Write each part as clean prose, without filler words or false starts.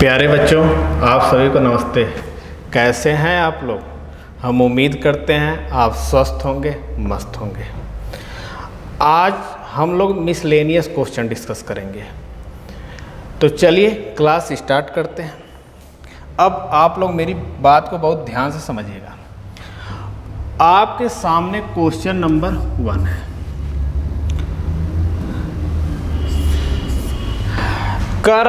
प्यारे बच्चों, आप सभी को नमस्ते। कैसे हैं आप लोग? हम उम्मीद करते हैं आप स्वस्थ होंगे, मस्त होंगे। आज हम लोग मिसलेनियस क्वेश्चन डिस्कस करेंगे। तो चलिए क्लास स्टार्ट करते हैं। अब आप लोग मेरी बात को बहुत ध्यान से समझिएगा। आपके सामने क्वेश्चन नंबर 1 है। कर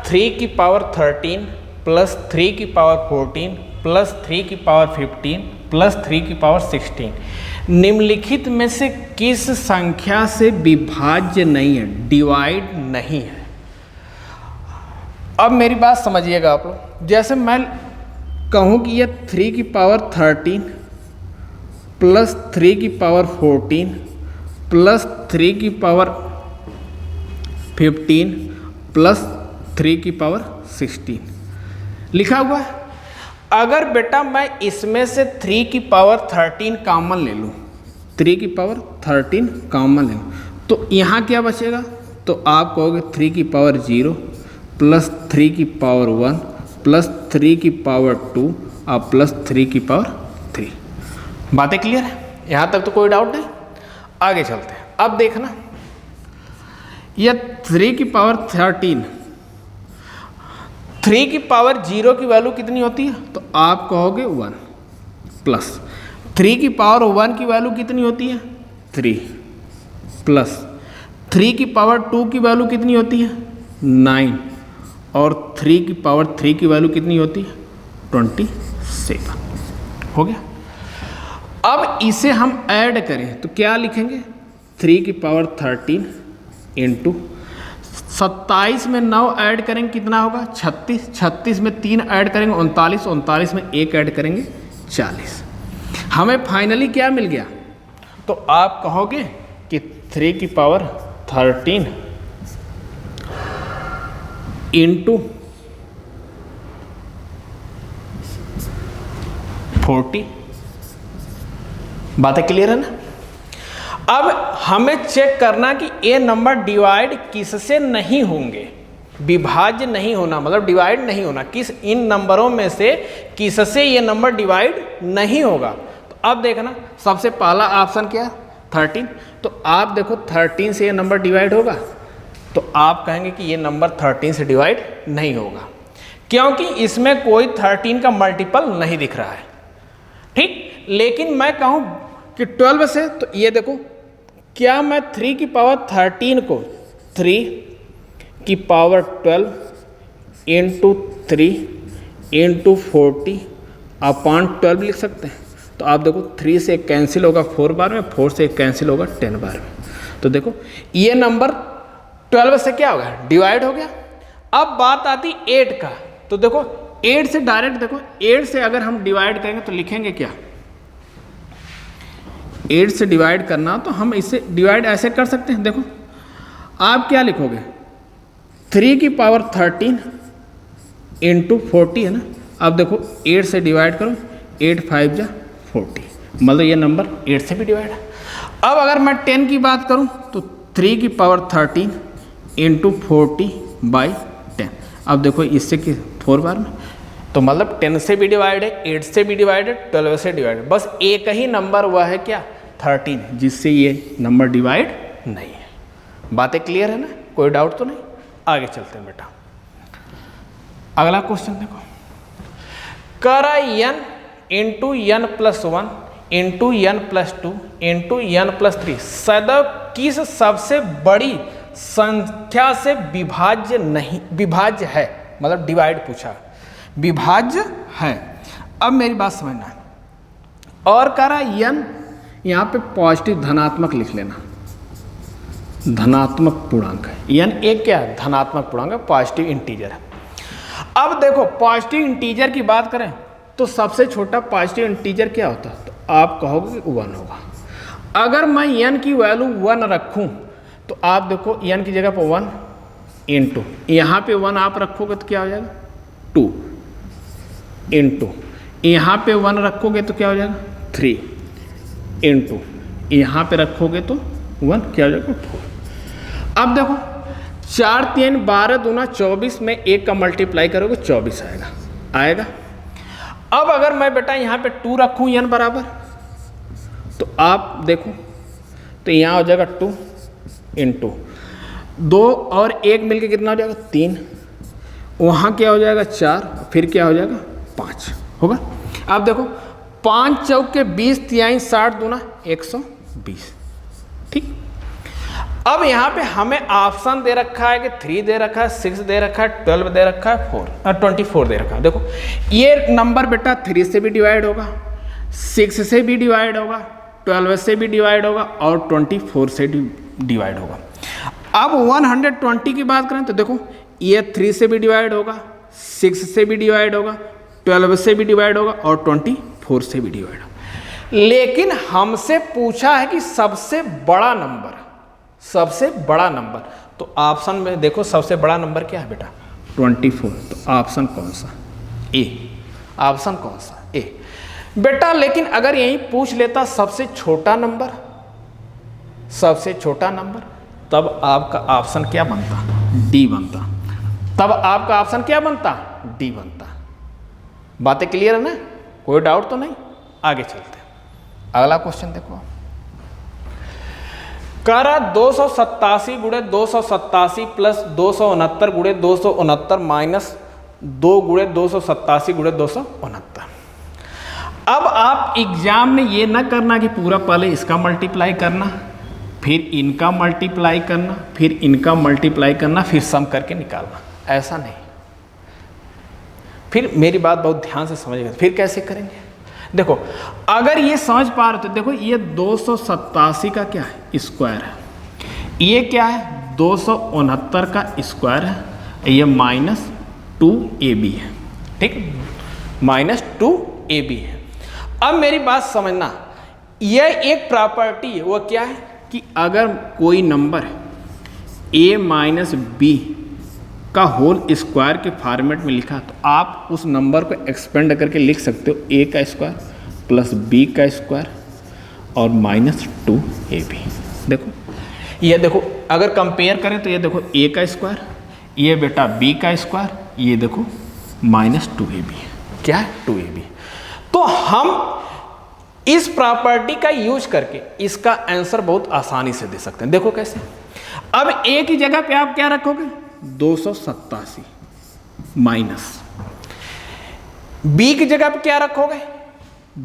3 की पावर 13 प्लस 3 की पावर 14 प्लस 3 की पावर 15 प्लस 3 की पावर 16 निम्नलिखित में से किस संख्या से विभाज्य नहीं है, डिवाइड नहीं है? अब मेरी बात समझिएगा आप लोग। जैसे मैं कहूँ कि ये 3 की पावर 13 प्लस 3 की पावर 14 प्लस 3 की पावर 15 प्लस 3 की पावर 16 लिखा हुआ है। अगर बेटा मैं इसमें से 3 की पावर 13 कॉमन ले लूँ, 3 की पावर 13 कॉमन ले लूँ, तो यहाँ क्या बचेगा? तो आप कहोगे 3 की पावर 0 प्लस 3 की पावर 1 प्लस 3 की पावर 2 और प्लस 3 की पावर 3। बातें क्लियर है? यहाँ तक तो कोई डाउट नहीं। आगे चलते हैं। अब देखना, यह 3 की पावर 13, 3 की पावर 0 की वैल्यू कितनी होती है? तो आप कहोगे 1 प्लस 3 की पावर 1 की वैल्यू कितनी होती है? 3 प्लस 3 की पावर 2 की वैल्यू कितनी होती है? 9 और 3 की पावर 3 की वैल्यू कितनी होती है? 27। हो गया। अब इसे हम ऐड करें तो क्या लिखेंगे? 3 की पावर 13 इंटू 27 में 9 ऐड करेंगे कितना होगा? 36, 36 में 3 ऐड करेंगे 39, 39 में 1 ऐड करेंगे 40। हमें फाइनली क्या मिल गया? तो आप कहोगे कि 3 की पावर 13 इंटू 40। बातें क्लियर है ना? अब हमें चेक करना कि ये नंबर डिवाइड किससे नहीं होंगे, विभाज्य नहीं होना मतलब डिवाइड नहीं होना, किस इन नंबरों में से किससे ये नंबर डिवाइड नहीं होगा। तो अब देखना, सबसे पहला ऑप्शन क्या है? 13। तो आप देखो 13 से ये नंबर डिवाइड होगा, तो आप कहेंगे कि ये नंबर 13 से डिवाइड नहीं होगा, क्योंकि इसमें कोई 13 का मल्टीपल नहीं दिख रहा है। ठीक, लेकिन मैं कहूँ कि 12 से, तो ये देखो, क्या मैं 3 की पावर 13 को 3 की पावर 12 इंटू 3 इंटू 40 अपॉन 12 लिख सकते हैं? तो आप देखो 3 से कैंसिल होगा 4 बार में, 4 से कैंसिल होगा 10 बार में। तो देखो ये नंबर 12 से क्या होगा? डिवाइड हो गया। अब बात आती 8 का। तो देखो 8 से डायरेक्ट देखो, 8 से अगर हम डिवाइड करेंगे तो लिखेंगे क्या? 8 से डिवाइड करना, तो हम इसे डिवाइड ऐसे कर सकते हैं। देखो आप क्या लिखोगे? 3 की पावर 13 इंटू 40 है ना। अब देखो 8 से डिवाइड करो, 8 5 जा 40, मतलब ये नंबर 8 से भी डिवाइड है। अब अगर मैं 10 की बात करूं तो 3 की पावर 13 इंटू 40 बाई 10। अब देखो इससे कि 4 बार में, तो मतलब 10 से भी डिवाइड है, 8 से भी डिवाइड है, 12 से डिवाइड है। बस एक ही नंबर हुआ है क्या? 13, जिससे ये नंबर डिवाइड नहीं है। बातें क्लियर है ना? कोई डाउट तो नहीं? आगे चलते हैं बेटा। अगला क्वेश्चन देखो, कर n into n plus 1 into n plus 2 into n plus 3 सदैव किस सबसे बड़ी संख्या से विभाज्य है? मतलब डिवाइड पूछा, विभाज्य है। अब मेरी बात समझना है। और कह रहा है n, यहाँ पे पॉजिटिव धनात्मक लिख लेना, धनात्मक पूर्णांक है। n एक क्या है? धनात्मक पूर्णांक है, पॉजिटिव इंटीजर है। अब देखो पॉजिटिव इंटीजर की बात करें तो सबसे छोटा पॉजिटिव इंटीजर क्या होता है? तो आप कहोगे 1 होगा। अगर मैं n की वैल्यू 1 रखूं तो आप देखो n की जगह पर 1 इंटू, यहाँ पे 1 आप रखोगे तो क्या हो जाएगा? 2 इंटू, यहाँ पे 1 रखोगे तो क्या हो जाएगा? 3 इंटू, यहाँ पे रखोगे तो 1 क्या हो जाएगा? 4। अब देखो 4 3 12 दूना 24 में 1 का मल्टीप्लाई करोगे 24 आएगा। अब अगर मैं बेटा यहाँ पे 2 रखूँ n बराबर, तो आप देखो तो यहाँ हो जाएगा 2 इंटू 2 और 1 मिलके कितना हो जाएगा 3, वहाँ क्या हो जाएगा 4, फिर क्या हो जाएगा 5 होगा। अब देखो 5 चौके 20 तिहाई 60 दूना 120, ठीक। अब यहाँ पे हमें ऑप्शन दे रखा है कि 3 दे रखा है, 6 दे रखा है, 12 दे रखा है, 24 दे रखा है। देखो ये नंबर बेटा 3 से भी डिवाइड होगा, 6 से भी डिवाइड होगा, 12 से भी डिवाइड होगा और 24 से डिवाइड होगा। अब 120 की बात करें तो देखो ये 3 से भी डिवाइड होगा, 6 से भी डिवाइड होगा, 12 से भी डिवाइड होगा और 24 से भी डिवाइड होगा। लेकिन हमसे पूछा है कि सबसे बड़ा नंबर, तो ऑप्शन में देखो सबसे बड़ा नंबर क्या है बेटा 24, तो ऑप्शन कौन सा ए, ऑप्शन कौन सा ए बेटा। लेकिन अगर यही पूछ लेता सबसे छोटा नंबर, तब आपका ऑप्शन क्या बनता, डी बनता, तब आपका ऑप्शन क्या बनता, डी बनता। बातें क्लियर है ना, कोई डाउट तो नहीं। आगे चलते हैं, अगला क्वेश्चन देखो। कह रहा 287 गुणे 287 प्लस 269 गुणे 269 माइनस 2 गुणे 287 गुणे 269। अब आप एग्जाम में ये ना करना कि पूरा पहले इसका मल्टीप्लाई करना, फिर इनका मल्टीप्लाई करना, फिर इनका मल्टीप्लाई करना, फिर सम करके निकालना, ऐसा नहीं। फिर मेरी बात बहुत ध्यान से समझिएगा, फिर कैसे करेंगे। देखो अगर ये समझ पा रहे हो तो देखो ये 287 का क्या है स्क्वायर है, ये क्या है 269 का स्क्वायर है, ये -2ab है, ठीक, -2ab है। अब मेरी बात समझना, यह एक प्रॉपर्टी है, वो क्या है कि अगर कोई नंबर a माइनस बी का होल स्क्वायर के फॉर्मेट में लिखा तो आप उस नंबर को एक्सपेंड करके लिख सकते हो a का स्क्वायर प्लस b का स्क्वायर और -2ab। देखो ये देखो अगर कंपेयर करें तो ये देखो a का स्क्वायर, ये बेटा b का स्क्वायर, ये देखो -2ab है, क्या है 2ab। तो हम इस प्रॉपर्टी का यूज करके इसका आंसर बहुत आसानी से दे सकते हैं। देखो कैसे, अब a की जगह पे आप क्या रखोगे 287 माइनस, b की जगह पे क्या रखोगे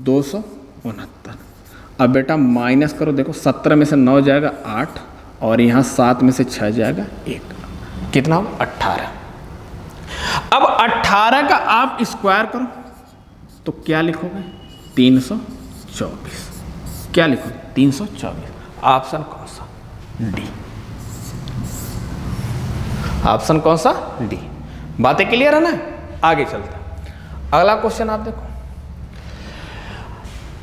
269। अब बेटा माइनस करो, देखो 17 में से 9 जाएगा 8 और यहाँ 7 में से 6 जाएगा 1, कितना हो 18। अब 18 का आप स्क्वायर करो तो क्या लिखोगे 324, क्या लिखोगे 324। ऑप्शन कौन सा, डी, ऑप्शन कौन सा, डी। बातें क्लियर है ना, आगे चलते हैं। अगला क्वेश्चन आप देखो,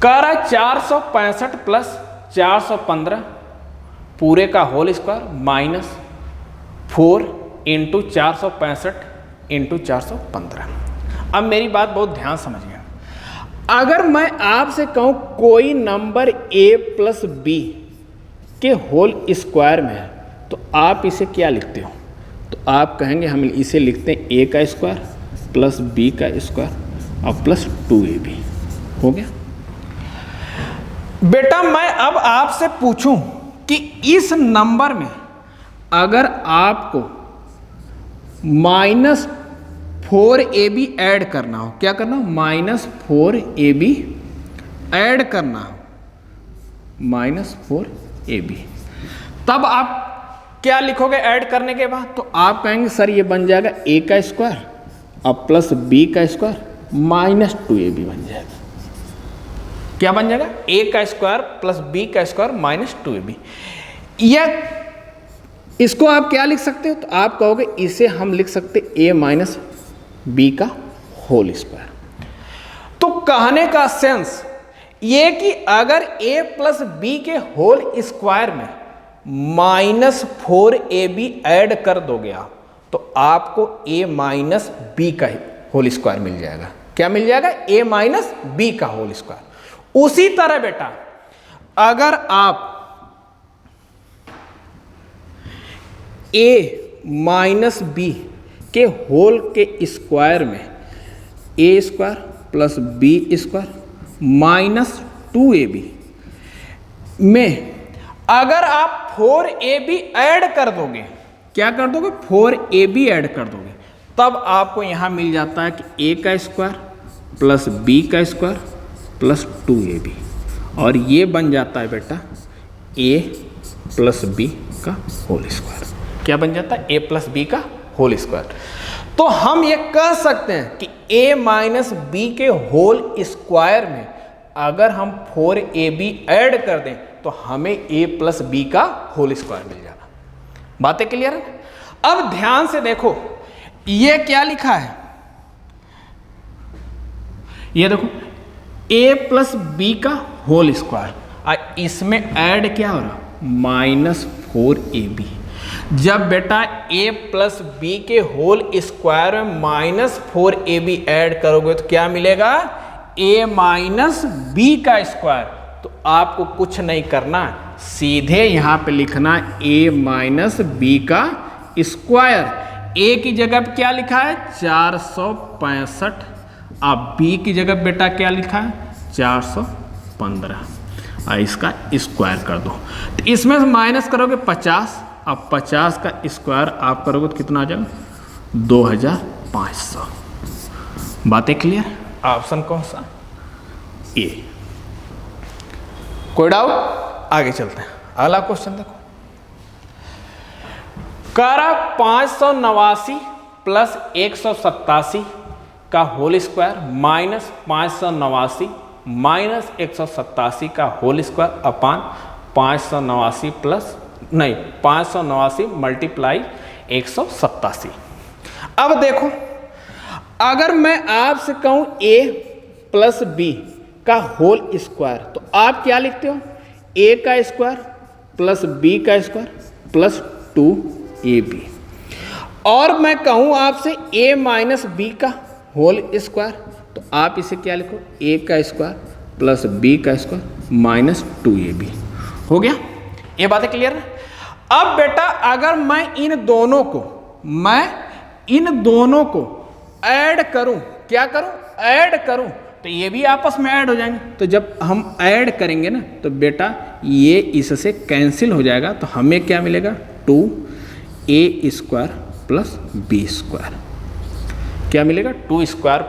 कह रहा है 465 प्लस 415 पूरे का होल स्क्वायर -4 इंटू 465 इंटू 415। अब मेरी बात बहुत ध्यान समझिए, अगर मैं आपसे कहूं कोई नंबर a प्लस बी के होल स्क्वायर में है तो आप इसे क्या लिखते हो, तो आप कहेंगे हम इसे लिखते हैं a का स्क्वायर प्लस b का स्क्वायर और प्लस 2ab। हो गया बेटा। मैं अब आपसे पूछूं कि इस नंबर में अगर आपको -4ab ऐड करना हो, क्या करना हो -4ab ऐड करना हो, -4ab, तब आप क्या लिखोगे ऐड करने के बाद, तो आप कहेंगे सर ये बन जाएगा a का स्क्वायर और प्लस b का स्क्वायर -2ab बन जाएगा। क्या बन जाएगा a का स्क्वायर प्लस b का स्क्वायर -2ab। यह इसको आप क्या लिख सकते हो, तो आप कहोगे इसे हम लिख सकते a माइनस बी का होल स्क्वायर। तो कहने का सेंस ये कि अगर a प्लस बी के होल स्क्वायर में -4ab ऐड कर दोगे आप, तो आपको a माइनस बी का होल स्क्वायर मिल जाएगा। क्या मिल जाएगा, a माइनस बी का होल स्क्वायर। उसी तरह बेटा अगर आप a माइनस बी के होल के स्क्वायर में A square plus B square minus 2ab में अगर आप 4ab ऐड कर दोगे, क्या कर दोगे, 4ab ऐड कर दोगे, तब आपको यहां मिल जाता है कि a का स्क्वायर प्लस b का स्क्वायर प्लस 2ab, और ये बन जाता है बेटा a प्लस b का होल स्क्वायर। क्या बन जाता है, a प्लस b का होल स्क्वायर। तो हम ये कह सकते हैं कि a माइनस बी के होल स्क्वायर में अगर हम 4ab ऐड कर दें तो हमें a प्लस बी का होल स्क्वायर मिल जाएगा। बातें क्लियर है? अब ध्यान से देखो, ये क्या लिखा है, ये देखो a प्लस बी का होल स्क्वायर, इसमें ऐड क्या हो रहा, माइनस 4ab। जब बेटा a प्लस बी के होल स्क्वायर में माइनस 4ab ऐड करोगे तो क्या मिलेगा, a माइनस बी का स्क्वायर। तो आपको कुछ नहीं करना, सीधे यहां पे लिखना a माइनस बी का स्क्वायर। a की जगह पे क्या लिखा है, 465, अब b की जगह बेटा क्या लिखा है, 415, और इसका स्क्वायर कर दो। तो इसमें से माइनस करोगे 50, अब 50 का स्क्वायर आप करोगे तो कितना आ जाएगा, 2500। बातें क्लियर? ऑप्शन कौन सा, ए। कोई डाउट? आगे चलते हैं, अगला क्वेश्चन देखो। करा 589 प्लस 187 का होल स्क्वायर माइनस 589 माइनस 187 का होल स्क्वायर अपान 589 प्लस नहीं 589 मल्टीप्लाई 187। अब देखो, अगर मैं आपसे कहूं a प्लस बी का होल स्क्वायर, तो आप क्या लिखते हो, a का स्क्वायर प्लस b का स्क्वायर प्लस 2ab। और मैं कहूं आपसे a माइनस बी का होल स्क्वायर, तो आप इसे क्या लिखो, a का स्क्वायर प्लस b का स्क्वायर माइनस 2ab। हो गया? ये बातें क्लियर है? अब बेटा अगर मैं इन दोनों को ऐड करूं, क्या करूं, ऐड करूं, तो ये भी आपस में ऐड हो जाएंगे। तो जब हम ऐड करेंगे ना तो बेटा ये इससे कैंसिल हो जाएगा, तो हमें क्या मिलेगा, 2a square plus b square. क्या मिलेगा, 2a square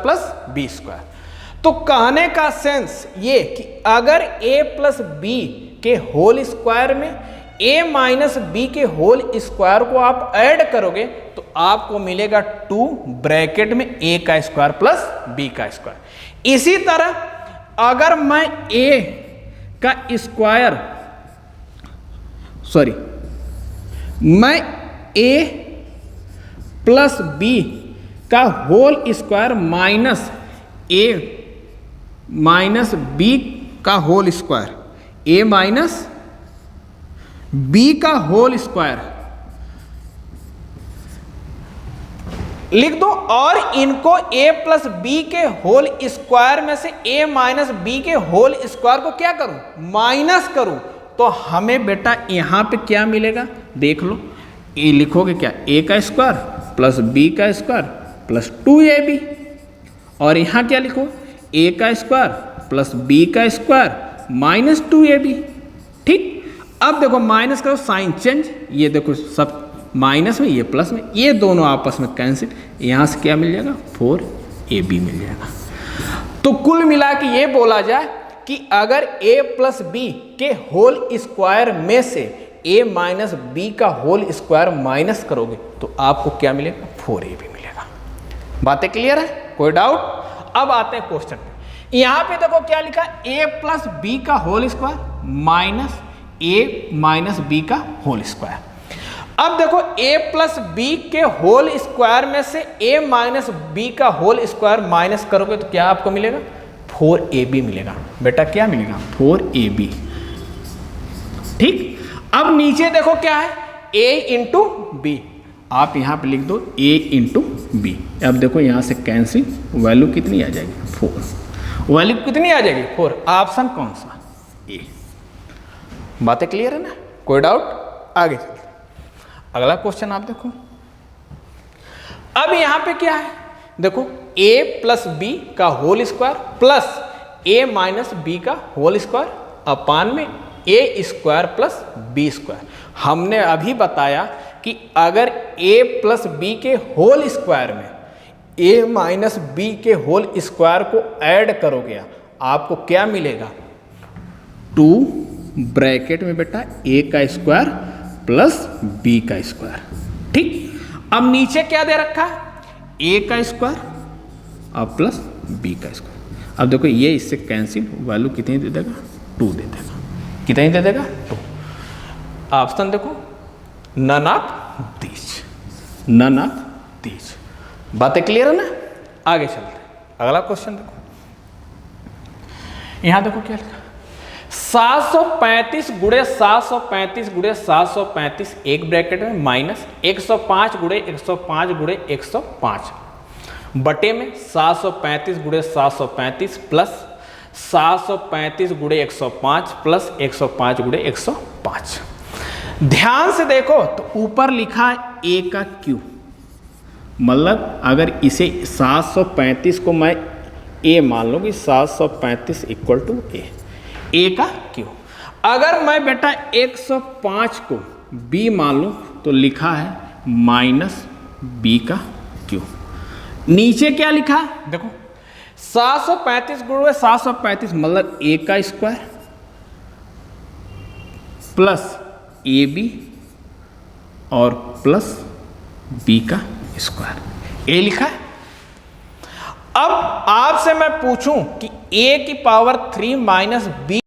plus b square. तो कहने का सेंस ये कि अगर a प्लस बी के होल स्क्वायर में a माइनस बी के होल स्क्वायर को आप ऐड करोगे तो आपको मिलेगा 2 ब्रैकेट में a का स्क्वायर प्लस b का स्क्वायर। इसी तरह अगर मैं a का स्क्वायर मैं a प्लस b का whole square minus a minus b का whole square, a minus b का होल स्क्वायर लिख दो, और इनको a प्लस बी के होल स्क्वायर में से a माइनस बी के होल स्क्वायर को क्या करूं, माइनस करूं, तो हमें बेटा यहां पे क्या मिलेगा, देख लो, ये लिखोगे क्या, a का स्क्वायर प्लस b का स्क्वायर प्लस 2ab, और यहां क्या लिखो, a का स्क्वायर प्लस b का स्क्वायर माइनस 2ab। ठीक, अब देखो माइनस करो, साइन चेंज, ये देखो सब माइनस में, ये प्लस में, ये दोनों आपस में कैंसिल, यहां से क्या मिल जाएगा, 4ab मिल जाएगा। तो कुल मिला के ये बोला जाए कि अगर a प्लस बी के होल स्क्वायर में से a माइनस बी का होल स्क्वायर माइनस करोगे तो आपको क्या मिलेगा, 4ab मिलेगा। बातें क्लियर है? कोई डाउट? अब आते हैं क्वेश्चन पे। यहां पे देखो क्या लिखा, a प्लस बी का whole square minus a minus B का होल स्क्वायर। अब देखो a प्लस बी के होल स्क्वायर में से a माइनस बी का होल स्क्वायर माइनस करोगे तो क्या आपको मिलेगा, 4ab मिलेगा। बेटा क्या मिलेगा, 4ab। ठीक, अब नीचे देखो क्या है, a इंटू बी, आप यहां पे लिख दो a इंटू बी। अब देखो यहां से कैंसिल, वैल्यू कितनी आ जाएगी, 4। वैल्यू कितनी आ जाएगी, 4। ऑप्शन कौन सा, ए। बातें क्लियर है ना? कोई डाउट? आगे चलते। अगला क्वेश्चन आप देखो। अब यहां पे क्या है, देखो a प्लस बी का whole square plus a minus B का होल स्क्वायर अपान में a square plus B square. हमने अभी बताया कि अगर a प्लस बी के होल स्क्वायर में a माइनस बी के होल स्क्वायर को ऐड करोगे आपको क्या मिलेगा, 2 ब्रैकेट में बेटा a का स्क्वायर प्लस b का स्क्वायर। ठीक, अब नीचे क्या दे रखा है, a का स्क्वायर और प्लस b का स्क्वायर। अब देखो ये इससे कैंसिल, वैल्यू कितनी दे देगा, 2 दे देगा। कितनी दे देगा, 2। ऑप्शन देखो, none of these, none of these. बातें क्लियर है ना, आगे चलते हैं। अगला क्वेश्चन देखो, यहां देखो क्या लिखा, 735 गुणे 735 गुणे 735 एक ब्रैकेट में माइनस 105 गुणे 105 गुणे 105 बटे में 735 गुणे 735 प्लस 735 गुणे 105 प्लस 105 गुणे 105। ध्यान से देखो तो ऊपर लिखा है a का क्यू, मतलब अगर इसे 735 को मैं a मान लूँ कि 735 इक्वल टू a का क्यू। अगर मैं बेटा 105 को b मान लूँ तो लिखा है माइनस b का क्यू। नीचे क्या लिखा है देखो, 735 गुणे 735 मतलब a का स्क्वायर प्लस ab और प्लस b का स्क्वायर, a लिखा है। अब आपसे मैं पूछूं कि a की पावर 3 माइनस b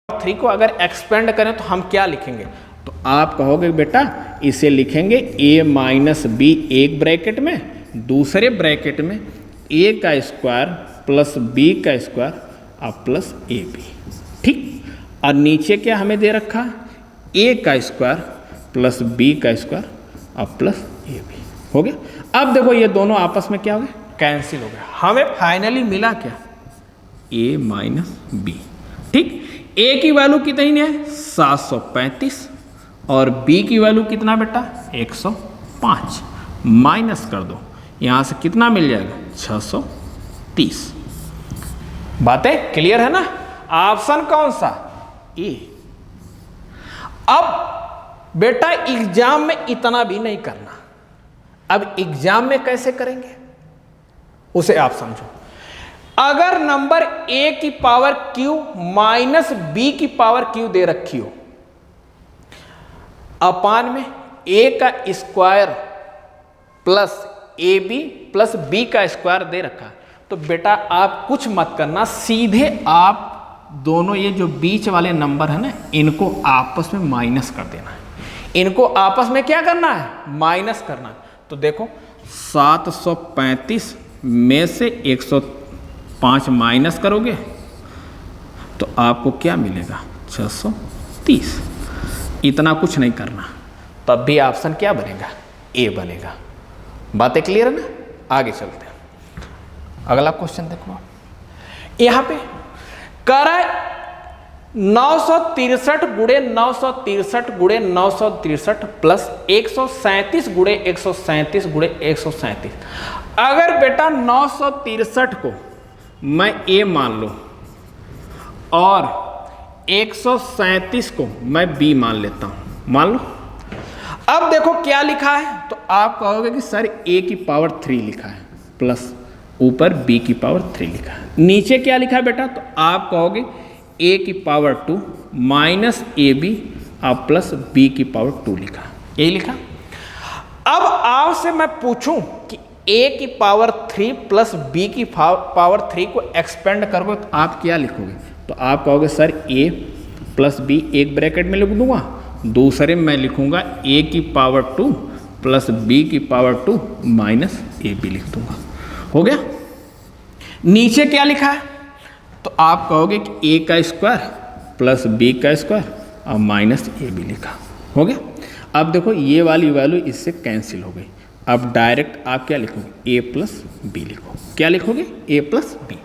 3 को अगर एक्सपेंड करें तो हम क्या लिखेंगे, तो आप कहोगे बेटा इसे लिखेंगे a माइनस बी एक ब्रैकेट में, दूसरे ब्रैकेट में a का स्क्वायर प्लस b का स्क्वायर और प्लस ab। ठीक, और नीचे क्या हमें दे रखा, a का स्क्वायर प्लस b का स्क्वायर और प्लस ab। हो गया। अब देखो ये दोनों आपस में क्या हो गए, कैंसिल हो गया। हमें फाइनली मिला क्या, a माइनस बी। ठीक, a की वैल्यू कितनी है 735 और b की वैल्यू कितना बेटा 105, माइनस कर दो, यहां से कितना मिल जाएगा 630। बातें क्लियर है ना। ऑप्शन कौन सा, ए। अब बेटा एग्जाम में इतना भी नहीं करना, अब एग्जाम में कैसे करेंगे उसे आप समझो। अगर नंबर a की पावर q माइनस b की पावर q दे रखी हो अपान में a का square plus ab plus b का स्क्वायर दे रखा है, तो बेटा आप कुछ मत करना, सीधे आप दोनों ये जो बीच वाले नंबर है ना इनको आपस में माइनस कर देना है। इनको आपस में क्या करना है, माइनस करना है। तो देखो 735 में से 105 माइनस करोगे तो आपको क्या मिलेगा 630। इतना कुछ नहीं करना, तब भी ऑप्शन क्या बनेगा, ए बनेगा। बातें क्लियर है ना, आगे चलते हैं। अगला क्वेश्चन देखो, यहां पे करा 963 गुणे 963 गुणे 963 प्लस 137 गुणे 137 गुणे 137। अगर बेटा 963 को मैं a मान लूं और 137 को मैं b मान लेता हूं, मान लो। अब देखो क्या लिखा है, तो आप कहोगे कि सर a की पावर 3 लिखा है प्लस ऊपर b की पावर 3 लिखा है। नीचे क्या लिखा है बेटा, तो आप कहोगे a की पावर 2 माइनस ab और प्लस b की पावर 2 लिखा, यही लिखा। अब आपसे मैं पूछूं कि a की पावर 3 प्लस b की पावर 3 को एक्सपेंड करोगे तो आप क्या लिखोगे, तो आप कहोगे सर a प्लस b एक ब्रैकेट में लिख दूंगा, दूसरे में मैं लिखूंगा a की पावर 2 प्लस b की पावर 2 माइनस ab लिख दूंगा। हो गया। नीचे क्या लिखा है, तो आप कहोगे कि a का स्क्वायर प्लस b का स्क्वायर और माइनस ab लिखा। हो गया। अब देखो ये वाली वैल्यू इससे कैंसिल हो गई। अब डायरेक्ट आप क्या लिखोगे, a प्लस बी लिखो। क्या लिखोगे, a plus B.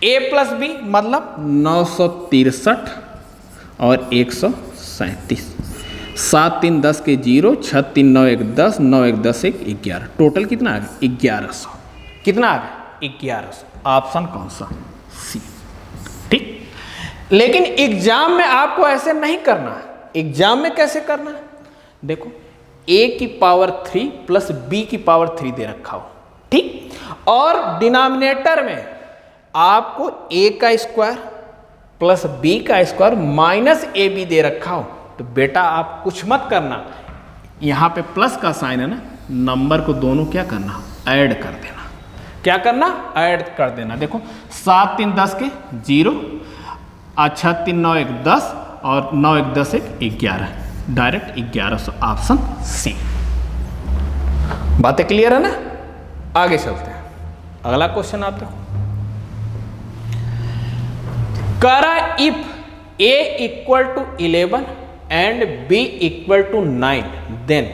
a plus B मतलब 963 और 137। 7 3 10 के 0, 6 3 9 1 10, 9 1 10 1 11, टोटल कितना आ गया 1100। कितना आ गया 1100। ऑप्शन कौन सा? सी। ठीक। लेकिन एग्जाम में आपको ऐसे नहीं करना है। एग्जाम में कैसे करना है? देखो a की पावर 3 प्लस b की पावर 3 दे रखा हो, ठीक, और डिनोमिनेटर में आपको a का स्क्वायर प्लस b का स्क्वायर माइनस ab दे रखा हो, तो बेटा आप कुछ मत करना, यहां पे प्लस का साइन है ना, नंबर को दोनों क्या करना, ऐड कर देना। क्या करना? ऐड कर देना। देखो 7 3 10 के 0, 6 3 9 1 10 और 9 1 10 1 11, डायरेक्ट 1100। Option C. बातें क्लियर है ना? आगे चलते हैं। अगला क्वेश्चन आप देखो, करा if a equal to 11 and b equal to 9 then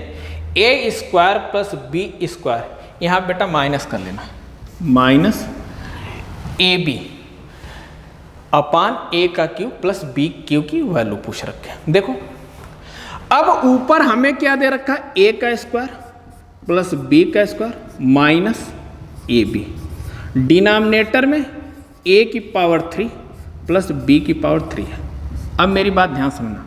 a square plus b square, यहां बेटा माइनस कर लेना, माइनस ab अपान a का क्यूब प्लस b क्यूब की वैल्यू पूछ रखे। देखो अब ऊपर हमें क्या दे रखा है, a का स्क्वायर प्लस b का स्क्वायर माइनस ab, डिनोमिनेटर में a की पावर 3 प्लस b की पावर 3 है। अब मेरी बात ध्यान समझना,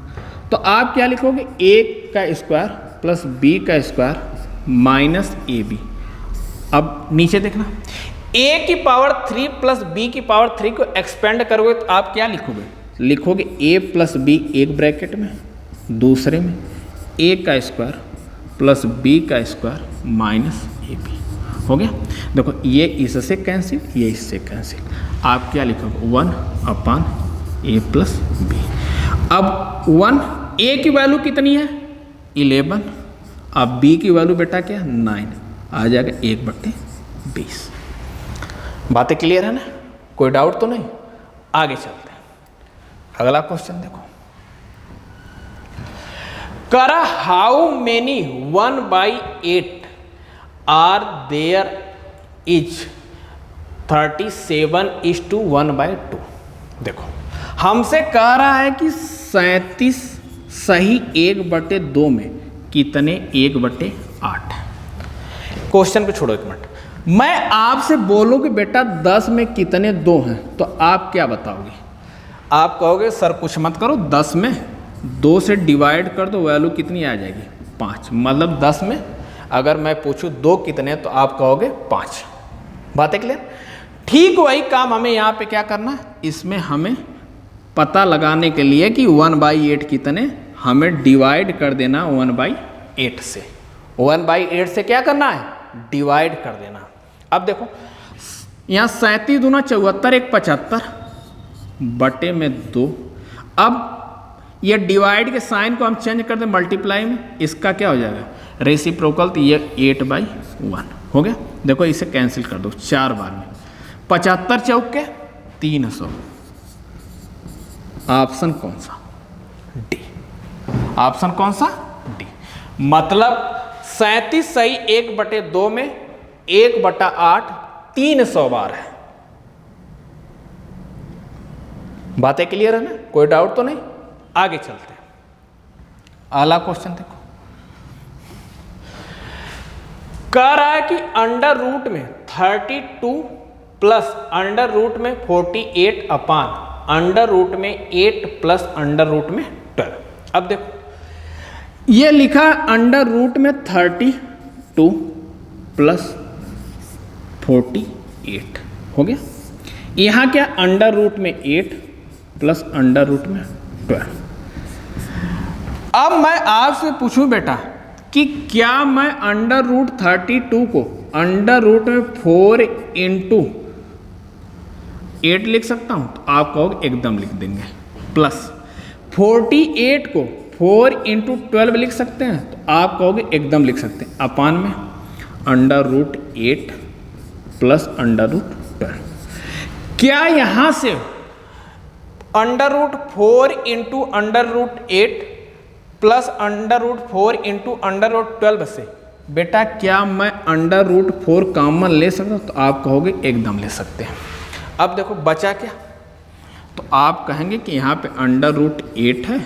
तो आप क्या लिखोगे, a का स्क्वायर प्लस b का स्क्वायर माइनस ab। अब नीचे देखना, a की पावर 3 प्लस b की पावर 3 को एक्सपेंड करोगे तो आप क्या लिखोगे, लिखोगे a प्लस b एक ब्रैकेट में, दूसरे में a का स्क्वायर प्लस b का स्क्वायर माइनस ab। हो गया। देखो ये इससे कैंसिल, ये इससे कैंसिल, आप क्या लिखोगे 1 अपान a प्लस b। अब 1 a की वैल्यू कितनी है 11, अब b की वैल्यू बेटा क्या 9, आ जाएगा 1/20। बातें क्लियर है ना? कोई डाउट तो नहीं? आगे चलते हैं। अगला क्वेश्चन देखो, करा how many 1/8 are there is 37:1/2। देखो हमसे कह रहा है कि 37 सही 1/2 में कितने 1/8। क्वेश्चन को छोड़ो एक मिनट, मैं आपसे बोलूं कि बेटा 10 में कितने 2 हैं, तो आप क्या बताओगे? आप कहोगे सर कुछ मत करो, 10 में 2 से डिवाइड कर दो, वैल्यू कितनी आ जाएगी 5। मतलब 10 में अगर मैं पूछूं 2 कितने, तो आप कहोगे 5। बातें क्लियर? ठीक वही काम हमें यहाँ पे क्या करना है, इसमें हमें पता लगाने के लिए कि 1/8 कितने, हमें डिवाइड कर देना 1/8 से। 1/8 से क्या करना है, डिवाइड कर देना। अब देखो यहाँ 37 दूना 74, 1 75 बटे में 2। अब ये डिवाइड के साइन को हम चेंज कर दें मल्टीप्लाई में, इसका क्या हो जाएगा रेसिप्रोकल, तो ये 8/1 हो गया। देखो इसे कैंसिल कर दो 4 बार में, 75 चौक के 300। ऑप्शन कौन सा? डी। ऑप्शन कौन सा? डी। मतलब 37 सही 1/2 में 1/8 300 बार है। बातें क्लियर है ना? कोई डाउट तो नहीं? आगे चलते हैं। अगला क्वेश्चन देखो, कह रहा है कि अंडर रूट में 32 प्लस अंडर रूट में 48 अपान अंडर रूट में 8 प्लस अंडर रूट में 12। अब देखो ये लिखा अंडर रूट में 32 प्लस 48 हो गया। यहाँ क्या अंडर रूट में 8 प्लस अंडर रूट में 12। अब मैं आपसे पूछूं बेटा कि क्या मैं अंडर रूट 32 को अंडर रूट में 4 × 8 लिख सकता हूं, तो आप कहोगे एकदम लिख देंगे। प्लस 48 को 4 × 12 लिख सकते हैं, तो आप कहोगे एकदम लिख सकते हैं। अपान में under root 8 plus under root 12। क्या यहां से under root 4 × under root 8 plus under root 4 × under root 12 से बेटा क्या मैं अंडर रूट 4 कॉमन ले सकता हूं, तो आप कहोगे एकदम ले सकते हैं। अब देखो बचा क्या, तो आप कहेंगे कि यहाँ पे अंडर रूट 8 है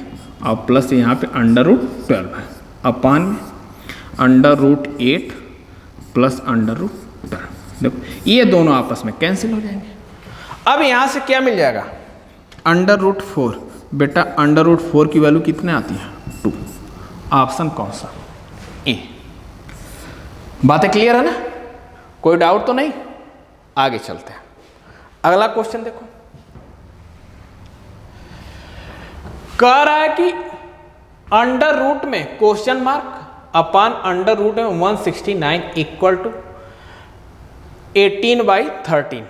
और प्लस यहाँ पे √12 है, अपान में √8 प्लस √12। देखो ये दोनों आपस में कैंसिल हो जाएंगे। अब यहाँ से क्या मिल जाएगा, √4। बेटा √4 की वैल्यू कितने आती है, 2। ऑप्शन कौन सा, ए। बातें क्लियर है ना, कोई डाउट तो नहीं। आगे चलते हैं, अगला क्वेश्चन देखो। कह रहा है कि अंडर रूट में question mark upon under root में 169 इक्वल टू 18/13।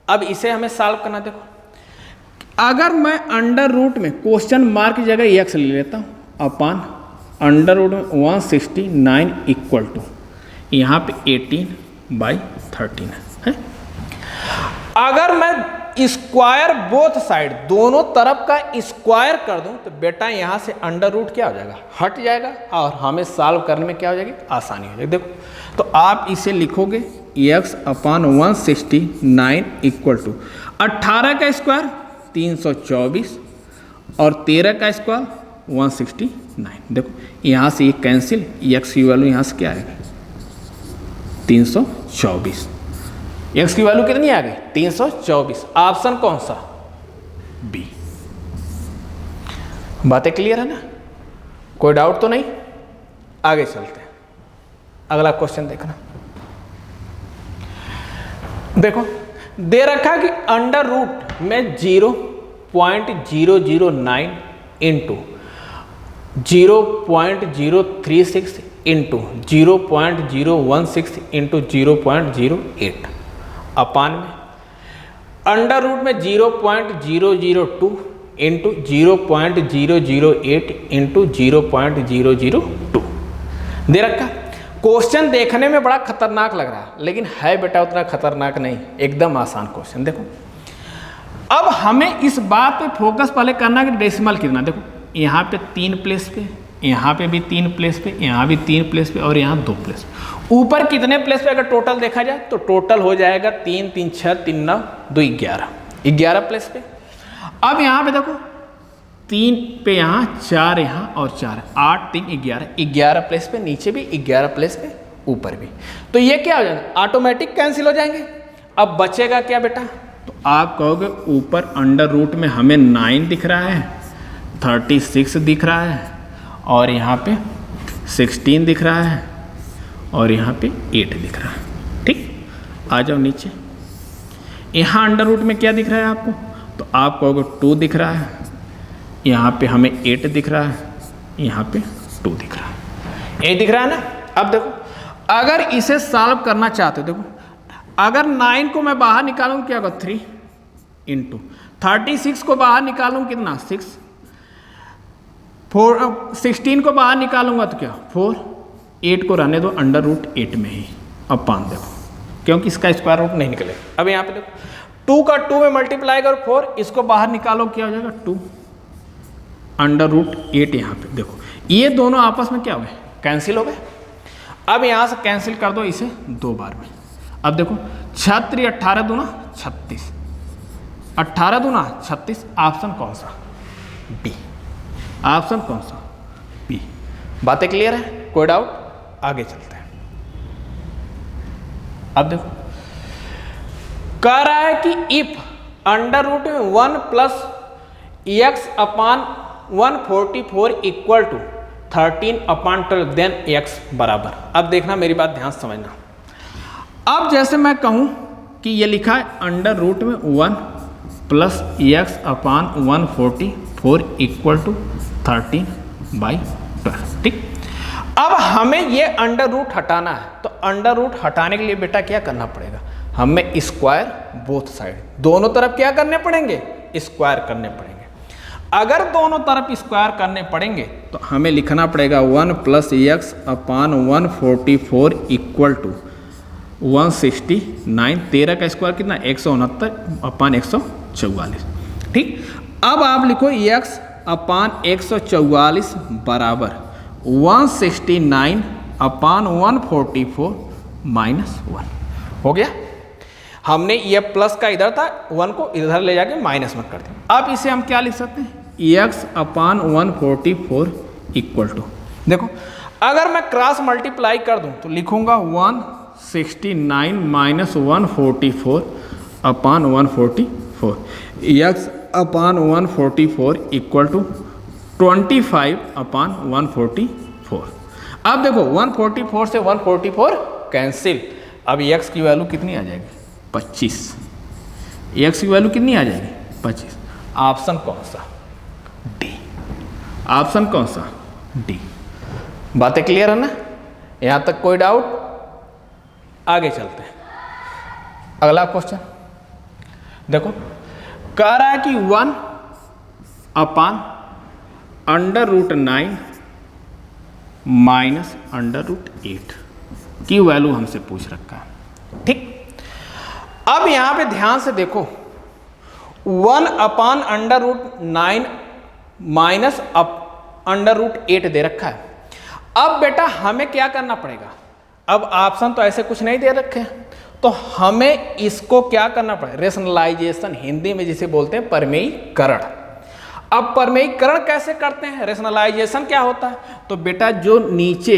अब इसे हमें सॉल्व करना। देखो अगर मैं अंडर रूट में क्वेश्चन मार्क की जगह x ले लेता हूं, अपान अंडर रूट में 169 इक्वल टू यहाँ पे 18/13 है। अगर मैं स्क्वायर बोथ साइड, दोनों तरफ का स्क्वायर कर दूं तो बेटा यहाँ से अंडर रूट क्या हो जाएगा, हट जाएगा, और हमें सॉल्व करने में क्या हो जाएगी, आसानी हो जाएगी। देखो तो आप इसे लिखोगे x अपान 169 इक्वल टू 18 का स्क्वायर 324 और 13 का स्क्वायर 169। देखो यहाँ से ये कैंसिल, x की वैल्यू यहाँ से क्या आएगी, 324। x की वैल्यू कितनी आ गई, 324। ऑप्शन कौन सा, बी। बातें क्लियर है ना, कोई डाउट तो नहीं। आगे चलते हैं, अगला क्वेश्चन देखना। देखो दे रखा कि अंडर रूट में 0.009 इंटू 0.036 इंटू 0.016 इंटू 0.08 अपान में अंडर रूट में 0.002 इंटू 0.008 इंटू 0.002 दे रखा। क्वेश्चन देखने में बड़ा खतरनाक लग रहा है, लेकिन है बेटा उतना खतरनाक नहीं, एकदम आसान क्वेश्चन। देखो अब हमें इस बात पे फोकस पहले करना कि डेसिमल कितना। देखो यहाँ पे 3 प्लेस पे, यहाँ पे भी 3 प्लेस पे, यहाँ भी 3 प्लेस पे और यहाँ 2 प्लेस पे। ऊपर कितने प्लेस पे अगर टोटल देखा जाए तो टोटल हो जाएगा 3 3 6 3 9 2 11 प्लेस पे। अब यहाँ पे देखो 3 पे यहाँ 4 यहाँ और 4 8 3 11 प्लेस पे, नीचे भी 11 प्लेस पे, ऊपर भी। तो ये क्या हो जाएगा, ऑटोमेटिक कैंसिल हो जाएंगे। अब बचेगा क्या बेटा, तो आप कहोगे ऊपर अंडर रूट में हमें 9 दिख रहा है, 36 दिख रहा है और यहाँ पे 16 दिख रहा है और यहाँ पे 8 दिख रहा है। ठीक, आ जाओ नीचे। यहाँ अंडर रूट में क्या दिख रहा है आपको, तो आप कहोगे 2 दिख रहा है, यहाँ पे हमें 8 दिख रहा है, यहाँ पे 2 दिख रहा है, 8 दिख रहा है ना। अब देखो अगर इसे सॉल्व करना चाहते हो, देखो अगर 9 को मैं बाहर निकालूँ क्या होगा, 3 इंटू 36 को बाहर निकालूँ कितना, 6, 16 को बाहर निकालूंगा तो क्या 4, 8 को रहने दो अंडर रूट 8 में ही। अब पान देखो क्योंकि इसका स्क्वायर रूट नहीं निकलेगा। अब यहाँ पे देखो 2 का 2 में मल्टीप्लाई करो 4, इसको बाहर निकालो क्या हो जाएगा 2 अंडर रूट 8। यहाँ पे देखो ये दोनों आपस में क्या हो गए, कैंसिल हो गए। अब यहाँ से कैंसिल कर दो इसे 2 बार में। अब देखो 6 18 दूना 36, 18 दूना 36। ऑप्शन कौन सा, बी। ऑप्शन कौन सा, बी। बातें क्लियर है, कोई डाउट। आगे चलते हैं। अब देखो कह रहा है कि इफ अंडर रूट में 1 plus x upon 144 equal to 13 upon 12 then x बराबर। अब देखना मेरी बात ध्यान से समझना। अब जैसे मैं कहूं कि ये लिखा है अंडर रूट में 1 plus x upon 144 equal to 13/12। ठीक, अब हमें ये अंडर रूट हटाना है, तो अंडर रूट हटाने के लिए बेटा क्या करना पड़ेगा, हमें स्क्वायर बोथ साइड, दोनों तरफ क्या करने पड़ेंगे, स्क्वायर करने पड़ेंगे। अगर दोनों तरफ स्क्वायर करने पड़ेंगे तो हमें लिखना पड़ेगा 1 plus x upon 144 equal to 169। 13 का स्क्वायर कितना, 169 अपान 144। ठीक, अब आप लिखो x अपान 144 बराबर 169 अपान 144 माइनस 1 हो गया। हमने ये प्लस का इधर था, 1 को इधर ले जाके माइनस में कर दिया। अब इसे हम क्या लिख सकते हैं, एक्स अपान 144 इक्वल टू, देखो अगर मैं क्रॉस मल्टीप्लाई कर दूं तो लिखूंगा 169 minus 144 upon 144, x upon 144 equal to 25 upon 144। अब देखो 144 से 144 कैंसिल, अब एक्स की वैल्यू कितनी आ जाएगी 25, एक्स की वैल्यू कितनी आ जाएगी 25। ऑप्शन कौन सा, डी। ऑप्शन कौन सा, डी। बातें क्लियर है ना, यहां तक कोई डाउट? आगे चलते हैं, अगला क्वेश्चन देखो, कह रहा है कि 1 अपान √9 माइनस √8 की वैल्यू हमसे पूछ रखा है। ठीक, अब यहां पे ध्यान से देखो, 1 अपान √9 माइनस √8 दे रखा है। अब बेटा हमें क्या करना पड़ेगा, अब ऑप्शन तो ऐसे कुछ नहीं दे रखे हैं, तो हमें इसको क्या करना पड़ेगा, रेशनलाइजेशन, हिंदी में जिसे बोलते हैं परमेयीकरण। अब परमेयीकरण कैसे करते हैं, रेशनलाइजेशन क्या होता है, तो बेटा जो नीचे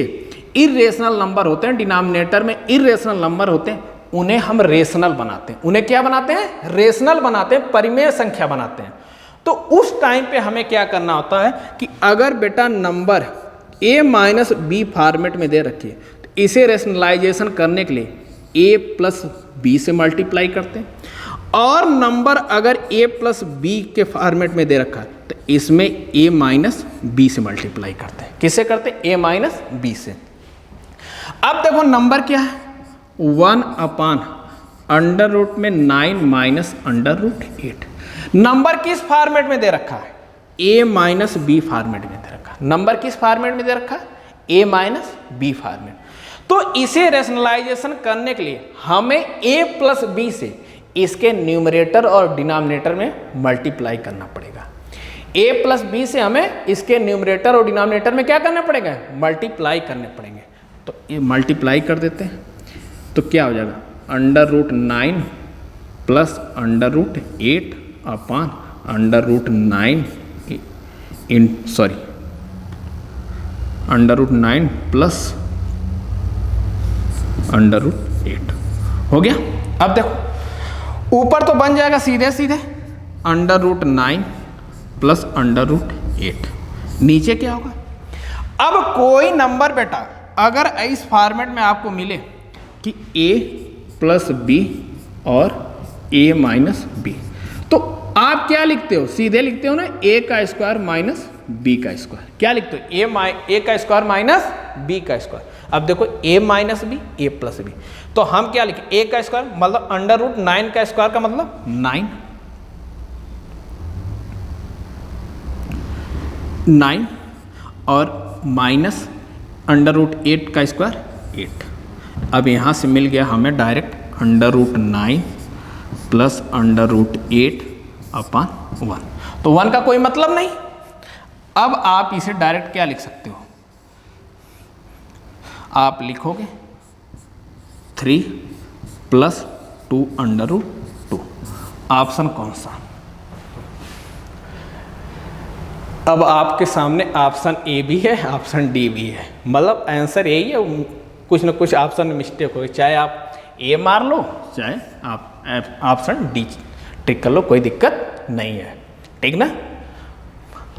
इरेशनल नंबर होते हैं, डिनोमिनेटर में इरेशनल नंबर होते हैं, उन्हें हम रेशनल बनाते हैं। उन्हें क्या बनाते हैं, रेशनल बनाते हैं, परिमेय संख्या बनाते हैं। तो उस टाइम पे हमें क्या करना होता है कि अगर बेटा number a minus B format में दे रखी है, तो इसे रेशनलाइजेशन करने के लिए a प्लस बी से मल्टीप्लाई करते हैं, और नंबर अगर a प्लस बी के फॉर्मेट में दे रखा है तो इसमें a माइनस बी से मल्टीप्लाई करते हैं। किससे करते हैं, a माइनस बी से। अब देखो नंबर क्या है, 1 अपान √9 माइनस √8। नंबर किस फॉर्मेट में दे रखा है, a माइनस बी फॉर्मेट में दे रखा है। नंबर किस फॉर्मेट में दे रखा है, a माइनस बी फॉर्मेट। तो इसे रेशनलाइजेशन करने के लिए हमें a प्लस बी से इसके न्यूमरेटर और डिनोमिनेटर में मल्टीप्लाई करना पड़ेगा। a प्लस बी से हमें इसके न्यूमरेटर और डिनोमिनेटर में क्या करना पड़ेगा, मल्टीप्लाई करने पड़ेंगे। तो ये मल्टीप्लाई कर देते हैं, तो क्या हो जाएगा, √9 प्लस √8 अपान √9 √9 प्लस √8 हो गया। अब देखो ऊपर तो बन जाएगा सीधे सीधे √9 प्लस √8, नीचे क्या होगा। अब कोई नंबर बेटा अगर इस फॉर्मेट में आपको मिले कि a प्लस बी और a माइनस बी, तो आप क्या लिखते हो, सीधे लिखते हो ना a का स्क्वायर माइनस b का स्क्वायर। क्या लिखते हो, a का स्क्वायर माइनस b का स्क्वायर। अब देखो a minus B, a plus B, तो हम क्या लिखें, a का स्क्वायर मतलब √9 का स्क्वायर का मतलब 9 और माइनस √8 का स्क्वायर 8। अब यहाँ से मिल गया हमें डायरेक्ट √9 प्लस √8 अपान 1। तो 1 का कोई मतलब नहीं। अब आप इसे डायरेक्ट क्या लिख सकते हो, आप लिखोगे 3 प्लस 2 √2। ऑप्शन कौन सा, अब आपके सामने ऑप्शन ए भी है, ऑप्शन डी भी है, मतलब आंसर यही है। कुछ ना कुछ ऑप्शन में मिस्टेक होगी, चाहे आप ए मार लो चाहे आप ऑप्शन डी टिक कर लो, कोई दिक्कत नहीं है, ठीक ना।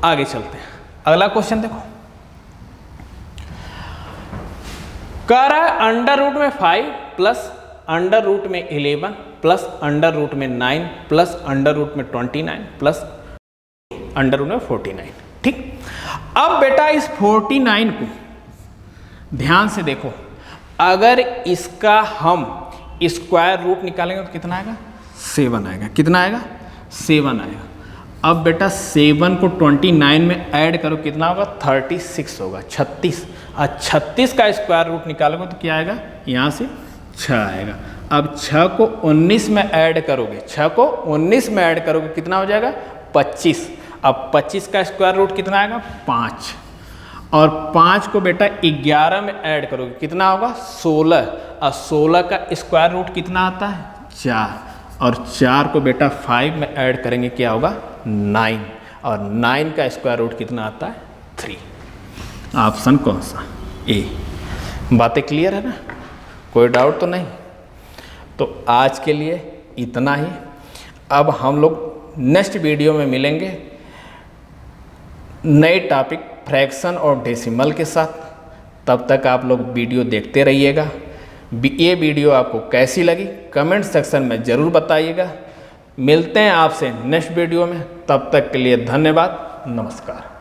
आगे चलते हैं, अगला क्वेश्चन देखो, कह रहा है अंडर रूट में 5 प्लस अंडर रूट में 11 प्लस अंडर रूट में 9 प्लस अंडर रूट में 29 प्लस अंडर रूट में 49। ठीक, अब बेटा इस 49 को ध्यान से देखो, अगर इसका हम स्क्वायर रूट निकालेंगे तो कितना आएगा, 7 आएगा। कितना आएगा, 7 आएगा। अब बेटा 7 को 29 में ऐड करो, कितना होगा, 36 होगा, 36। और 36 का स्क्वायर रूट निकालोगे तो क्या आएगा, यहाँ से 6 आएगा। अब 6 को 19 में ऐड करोगे, 6 को 19 में ऐड करोगे कितना हो जाएगा, 25। अब 25 का स्क्वायर रूट कितना आएगा, 5। और 5 को बेटा 11 में ऐड करोगे कितना होगा, 16। और 16 का स्क्वायर रूट कितना आता है, 4। और 4 को बेटा 5 में ऐड करेंगे क्या होगा, 9। और 9 का स्क्वायर रूट कितना आता है 3। ऑप्शन कौन सा? ए। बातें क्लियर है ना, कोई डाउट तो नहीं? तो आज के लिए इतना ही। अब हम लोग नेक्स्ट वीडियो में मिलेंगे नए टॉपिक फ्रैक्शन और डेसिमल के साथ। तब तक आप लोग वीडियो देखते रहिएगा। ये वीडियो आपको कैसी लगी कमेंट सेक्शन में ज़रूर बताइएगा। मिलते हैं आपसे नेक्स्ट वीडियो में, तब तक के लिए धन्यवाद, नमस्कार।